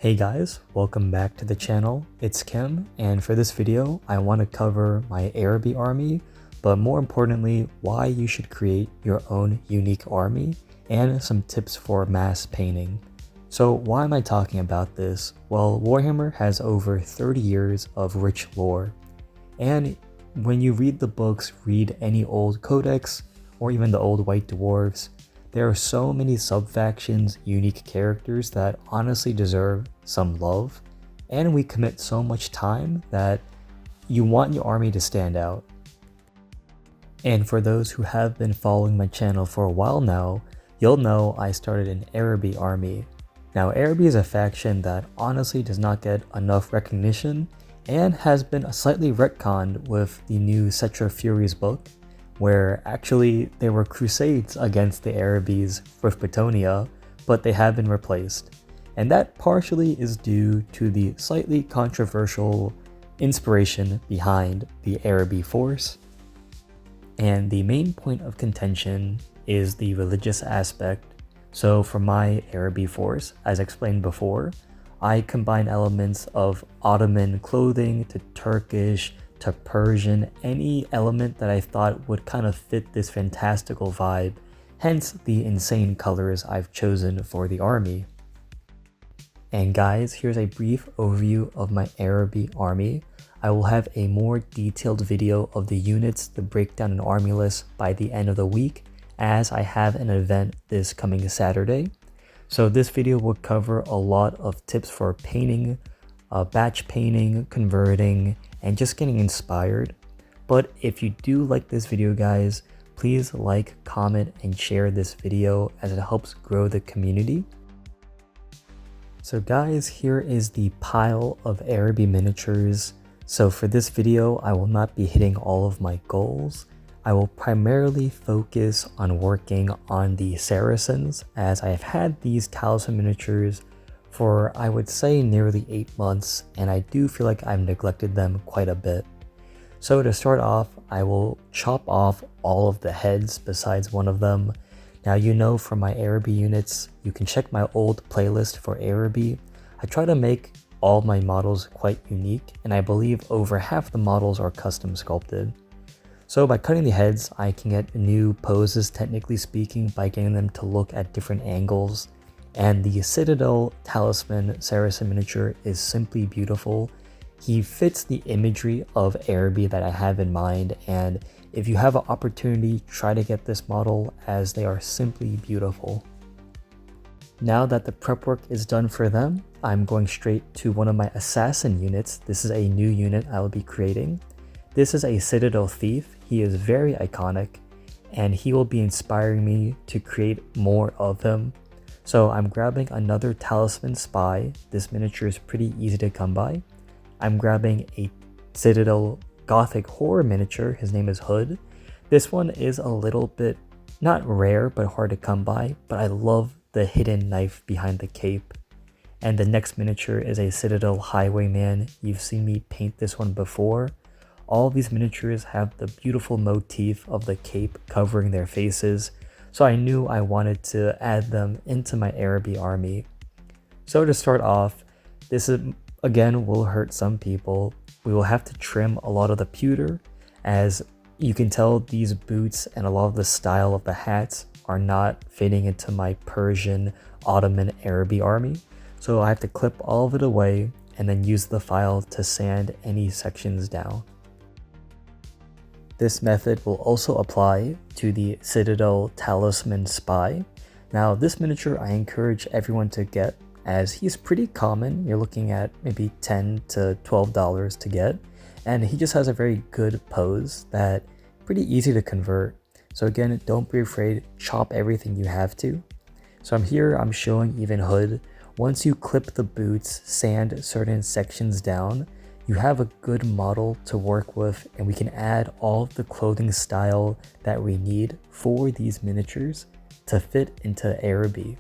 Hey guys, welcome back to the channel. It's Kim, and for this video, I want to cover my Araby army, but more importantly, why you should create your own unique army, and some tips for mass painting. So why am I talking about this? Well, Warhammer has over 30 years of rich lore, and when you read the books, read any old codex, or even the old White Dwarves, there are so many sub-factions, unique characters that honestly deserve some love, and we commit so much time that you want your army to stand out. And for those who have been following my channel for a while now, you'll know I started an Araby Army. Now Araby is a faction that honestly does not get enough recognition and has been slightly retconned with the new Cetra Furies book, where actually there were crusades against the Arabys with Batonia, but they have been replaced. And that partially is due to the slightly controversial inspiration behind the Araby force. And the main point of contention is the religious aspect. So for my Araby force, as explained before, I combine elements of Ottoman clothing to Turkish, to Persian, any element that I thought would kind of fit this fantastical vibe, hence the insane colors I've chosen for the army. And guys, here's a brief overview of my Araby army. I will have a more detailed video of the units, the breakdown and army list by the end of the week, as I have an event this coming Saturday. So this video will cover a lot of tips for painting, batch painting, converting, and just getting inspired. But if you do like this video guys, please like, comment, and share this video as it helps grow the community. So guys, here is the pile of Araby miniatures. So for this video, I will not be hitting all of my goals. I will primarily focus on working on the Saracens, as I have had these talisman miniatures for I would say nearly 8 months, and I do feel like I've neglected them quite a bit. So to start off, I will chop off all of the heads besides one of them. Now you know from my Araby units, you can check my old playlist for Araby. I try to make all my models quite unique, and I believe over half the models are custom sculpted. So by cutting the heads, I can get new poses technically speaking by getting them to look at different angles. And the Citadel Talisman Saracen miniature is simply beautiful. He fits the imagery of Araby that I have in mind, and if you have an opportunity, try to get this model as they are simply beautiful. Now that the prep work is done for them, I'm going straight to one of my assassin units. This is a new unit I will be creating. This is a Citadel Thief. He is very iconic, and he will be inspiring me to create more of him. So I'm grabbing another Talisman Spy. This miniature is pretty easy to come by. I'm grabbing a Citadel Gothic Horror miniature. His name is Hood. This one is a little bit, not rare, but hard to come by, but I love the hidden knife behind the cape. And the next miniature is a Citadel Highwayman. You've seen me paint this one before. All these miniatures have the beautiful motif of the cape covering their faces, so I knew I wanted to add them into my Araby army. So to start off, this is, again, will hurt some people. We will have to trim a lot of the pewter, as you can tell these boots and a lot of the style of the hats are not fitting into my Persian Ottoman Araby army. So I have to clip all of it away and then use the file to sand any sections down. This method will also apply to the Citadel Talisman Spy. Now this miniature I encourage everyone to get, as he's pretty common. You're looking at maybe $10 to $12 to get, and he just has a very good pose that pretty easy to convert. So again, don't be afraid, chop everything you have to. So I'm showing even Hood. Once you clip the boots, sand certain sections down, you have a good model to work with, and we can add all of the clothing style that we need for these miniatures to fit into Araby.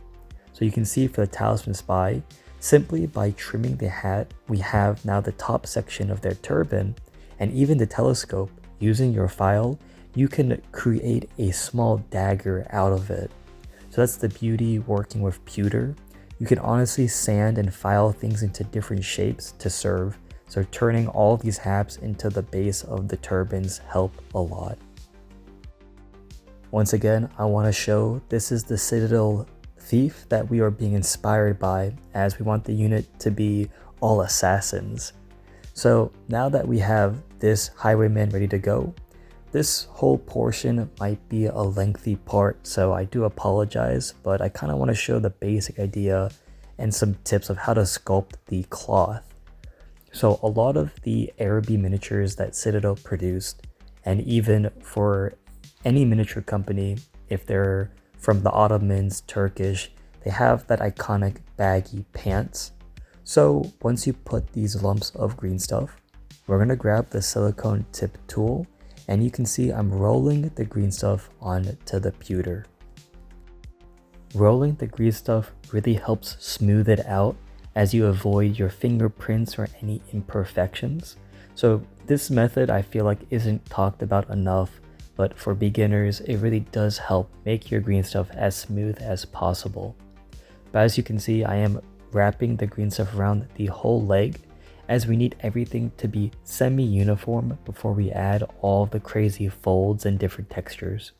So you can see for the Talisman Spy, simply by trimming the hat, we have now the top section of their turban, and even the telescope. Using your file, you can create a small dagger out of it. So that's the beauty working with pewter. you can honestly sand and file things into different shapes to serve. So turning all these halves into the base of the turbines help a lot. Once again, I want to show this is the Citadel Thief that we are being inspired by, as we want the unit to be all assassins. So now that we have this highwayman ready to go, this whole portion might be a lengthy part, so I do apologize, but I kind of want to show the basic idea and some tips of how to sculpt the cloth. So a lot of the Araby miniatures that Citadel produced, and even for any miniature company, if they're from the Ottomans, Turkish, they have that iconic baggy pants. So once you put these lumps of green stuff, we're going to grab the silicone tip tool, and you can see I'm rolling the green stuff onto the pewter. Rolling the green stuff really helps smooth it out as you avoid your fingerprints or any imperfections. So this method I feel like isn't talked about enough, but for beginners it really does help make your green stuff as smooth as possible. But as you can see, I am wrapping the green stuff around the whole leg, as we need everything to be semi-uniform before we add all the crazy folds and different textures.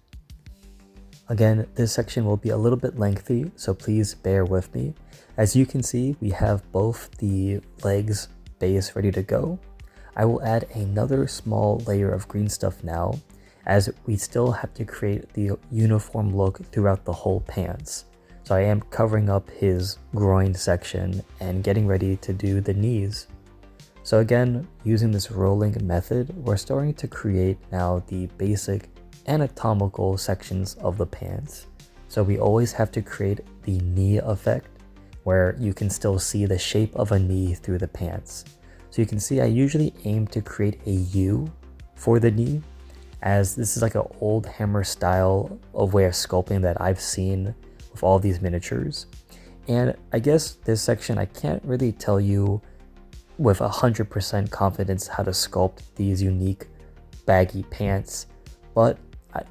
Again, this section will be a little bit lengthy, so please bear with me. As you can see, we have both the legs base ready to go. I will add another small layer of green stuff now, as we still have to create the uniform look throughout the whole pants. So I am covering up his groin section and getting ready to do the knees. So again, using this rolling method, we're starting to create now the basic anatomical sections of the pants. So we always have to create the knee effect, where you can still see the shape of a knee through the pants. So you can see I usually aim to create a U for the knee, as this is like an old hammer style of way of sculpting that I've seen with all these miniatures. And I guess this section, I can't really tell you with 100% confidence how to sculpt these unique baggy pants, but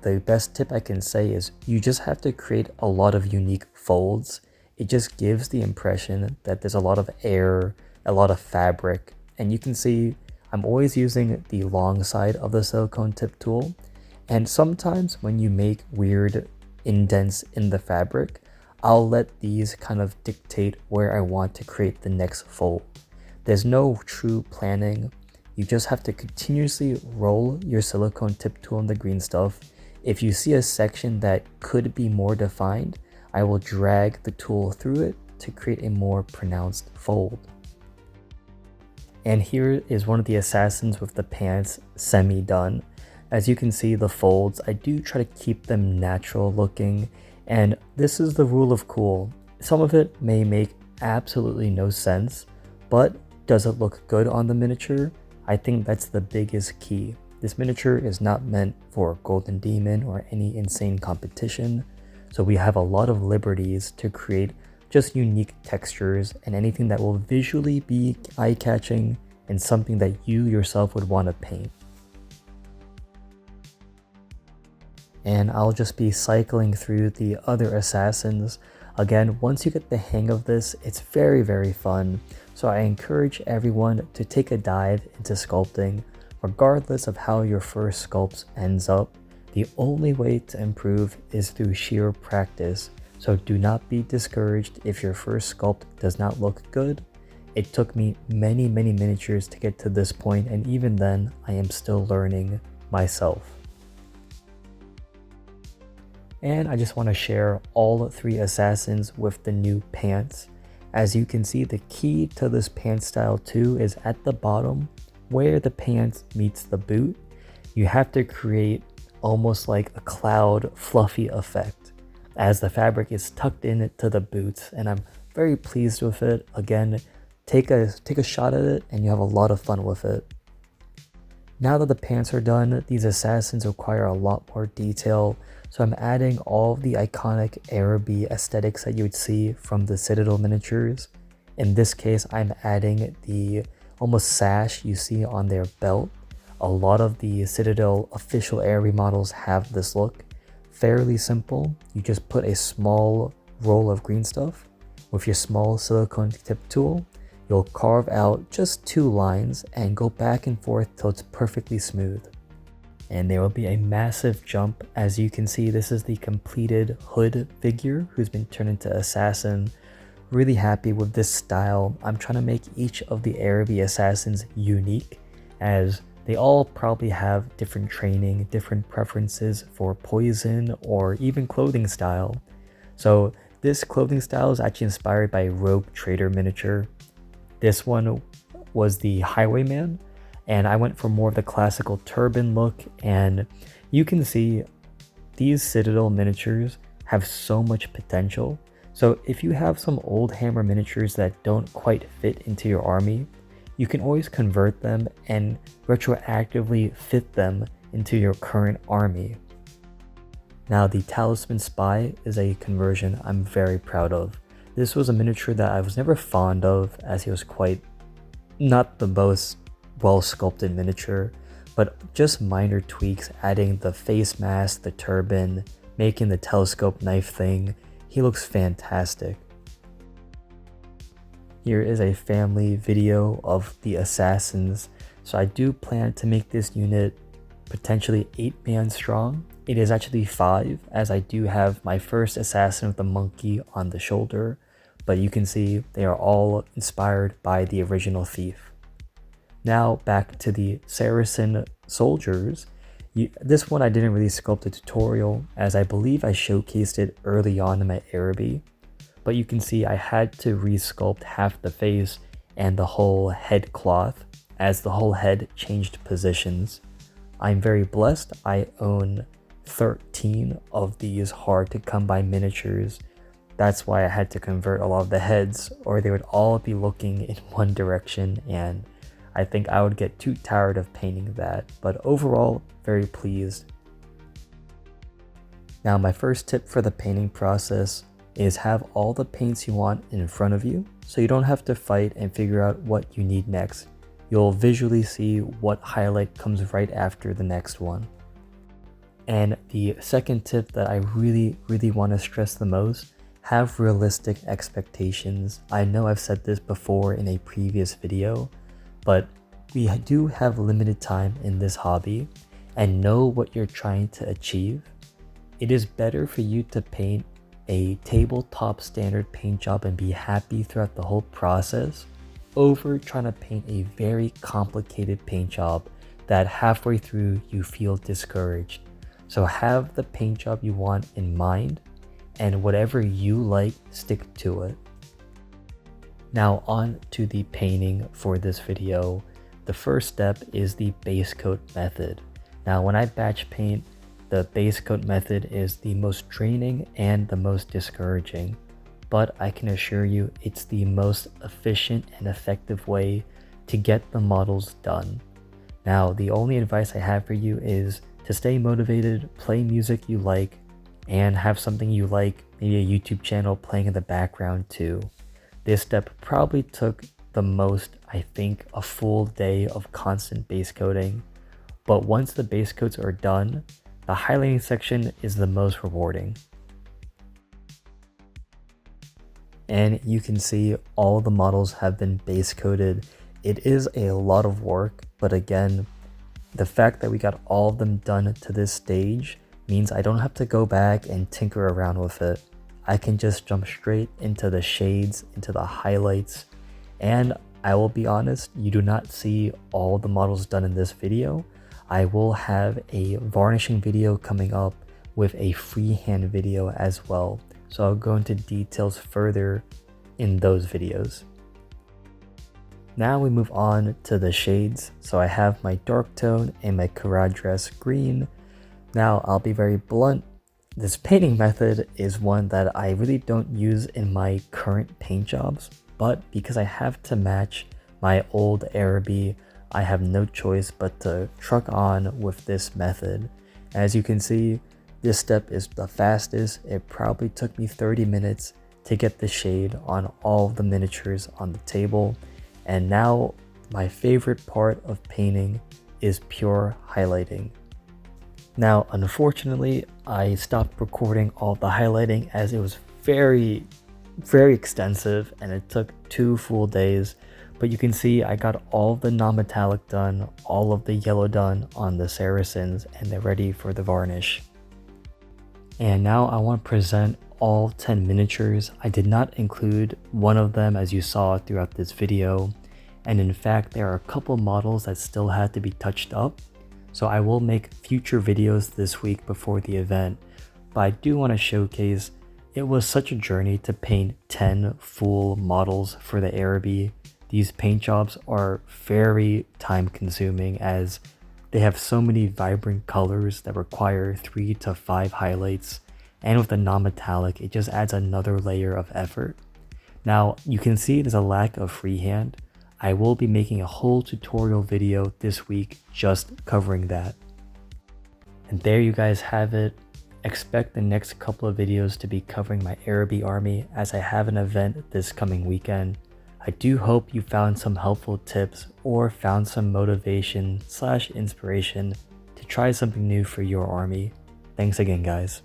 the best tip I can say is you just have to create a lot of unique folds. It just gives the impression that there's a lot of air, a lot of fabric, and you can see I'm always using the long side of the silicone tip tool, and sometimes when you make weird indents in the fabric, I'll let these kind of dictate where I want to create the next fold. There's no true planning. You just have to continuously roll your silicone tip tool in the green stuff. If you see a section that could be more defined, I will drag the tool through it to create a more pronounced fold. And here is one of the assassins with the pants semi-done. As you can see, the folds, I do try to keep them natural looking, and this is the rule of cool. Some of it may make absolutely no sense, but does it look good on the miniature? I think that's the biggest key. This miniature is not meant for Golden Demon or any insane competition, so we have a lot of liberties to create just unique textures and anything that will visually be eye-catching and something that you yourself would want to paint. And I'll just be cycling through the other assassins. Again, once you get the hang of this, it's very, very fun. So I encourage everyone to take a dive into sculpting, regardless of how your first sculpt ends up. The only way to improve is through sheer practice. So do not be discouraged if your first sculpt does not look good. It took me many miniatures to get to this point, and even then, I am still learning myself. And I just want to share all 3 assassins with the new pants. As you can see, the key to this pant style too is at the bottom where the pants meets the boot. You have to create almost like a cloud fluffy effect as the fabric is tucked into the boots, and I'm very pleased with it. Again, take a shot at it and you have a lot of fun with it. Now that the pants are done, these assassins require a lot more detail, so I'm adding all the iconic Araby aesthetics that you would see from the Citadel miniatures. In this case, I'm adding the almost sash you see on their belt. A lot of the Citadel official Araby models have this look. Fairly simple. You just put a small roll of green stuff With your small silicone tip tool, you'll carve out just 2 lines and go back and forth till it's perfectly smooth. And there will be a massive jump. As you can see, this is the completed hood figure who's been turned into assassin. Really happy with this style. I'm trying to make each of the Araby assassins unique, as they all probably have different training, different preferences for poison, or even clothing style. So this clothing style is actually inspired by Rogue Trader miniature. This one was the Highwayman, and I went for more of the classical turban look, and you can see these Citadel miniatures have so much potential. So if you have some old Hammer miniatures that don't quite fit into your army, you can always convert them and retroactively fit them into your current army. Now the Talisman Spy is a conversion I'm very proud of. This was a miniature that I was never fond of, as he was quite not the most well sculpted miniature, but just minor tweaks, adding the face mask, the turban, making the telescope knife thing. He looks fantastic. Here is a family video of the assassins. So I do plan to make this unit potentially 8-man strong. It is actually 5, as I do have my first assassin with the monkey on the shoulder, but you can see they are all inspired by the original thief. Now back to the Saracen soldiers. This one I didn't really sculpt a tutorial, as I believe I showcased it early on in my Araby, but you can see I had to resculpt half the face and the whole head cloth, as the whole head changed positions. I'm very blessed. I own 13 of these hard to come by miniatures. That's why I had to convert a lot of the heads, or they would all be looking in one direction, and I think I would get too tired of painting that, but overall, very pleased. Now my first tip for the painting process is have all the paints you want in front of you, so you don't have to fight and figure out what you need next. You'll visually see what highlight comes right after the next one. And the second tip that I really want to stress the most, have realistic expectations. I know I've said this before in a previous video, but we do have limited time in this hobby, and know what you're trying to achieve. It is better for you to paint a tabletop standard paint job and be happy throughout the whole process, over trying to paint a very complicated paint job that halfway through you feel discouraged. So have the paint job you want in mind, and whatever you like, stick to it. Now on to the painting for this video. The first step is the base coat method. Now when I batch paint, the base coat method is the most draining and the most discouraging, but I can assure you it's the most efficient and effective way to get the models done. Now the only advice I have for you is to stay motivated, play music you like, and have something you like, maybe a YouTube channel playing in the background too. This step probably took the most, I think, a full day of constant base coating, but once the base coats are done, the highlighting section is the most rewarding. And you can see all the models have been base coated. It is a lot of work, but again, the fact that we got all of them done to this stage means I don't have to go back and tinker around with it. I can just jump straight into the shades, into the highlights, and I will be honest, you do not see all the models done in this video. I will have a varnishing video coming up with a freehand video as well, so I'll go into details further in those videos. Now we move on to the shades. So I have my dark tone and my Caradress green. Now I'll be very blunt. This painting method is one that I really don't use in my current paint jobs, but because I have to match my old Araby, I have no choice but to truck on with this method. As you can see, this step is the fastest. It probably took me 30 minutes to get the shade on all of the miniatures on the table. And now my favorite part of painting is pure highlighting. Now, unfortunately, I stopped recording all the highlighting as it was very very extensive and it took 2 full days. But you can see I got all of the non-metallic done, all of the yellow done on the Saracens, and they're ready for the varnish. And now I want to present all 10 miniatures. I did not include one of them as you saw throughout this video. And in fact, there are a couple models that still had to be touched up. So I will make future videos this week before the event. But I do want to showcase, it was such a journey to paint 10 full models for the Araby. These paint jobs are very time consuming as they have so many vibrant colors that require 3 to 5 highlights, and with the non-metallic it just adds another layer of effort. Now you can see there's a lack of freehand. I will be making a whole tutorial video this week just covering that. And there you guys have it. Expect the next couple of videos to be covering my Araby Army as I have an event this coming weekend. I do hope you found some helpful tips or found some motivation / inspiration to try something new for your army. Thanks again, guys.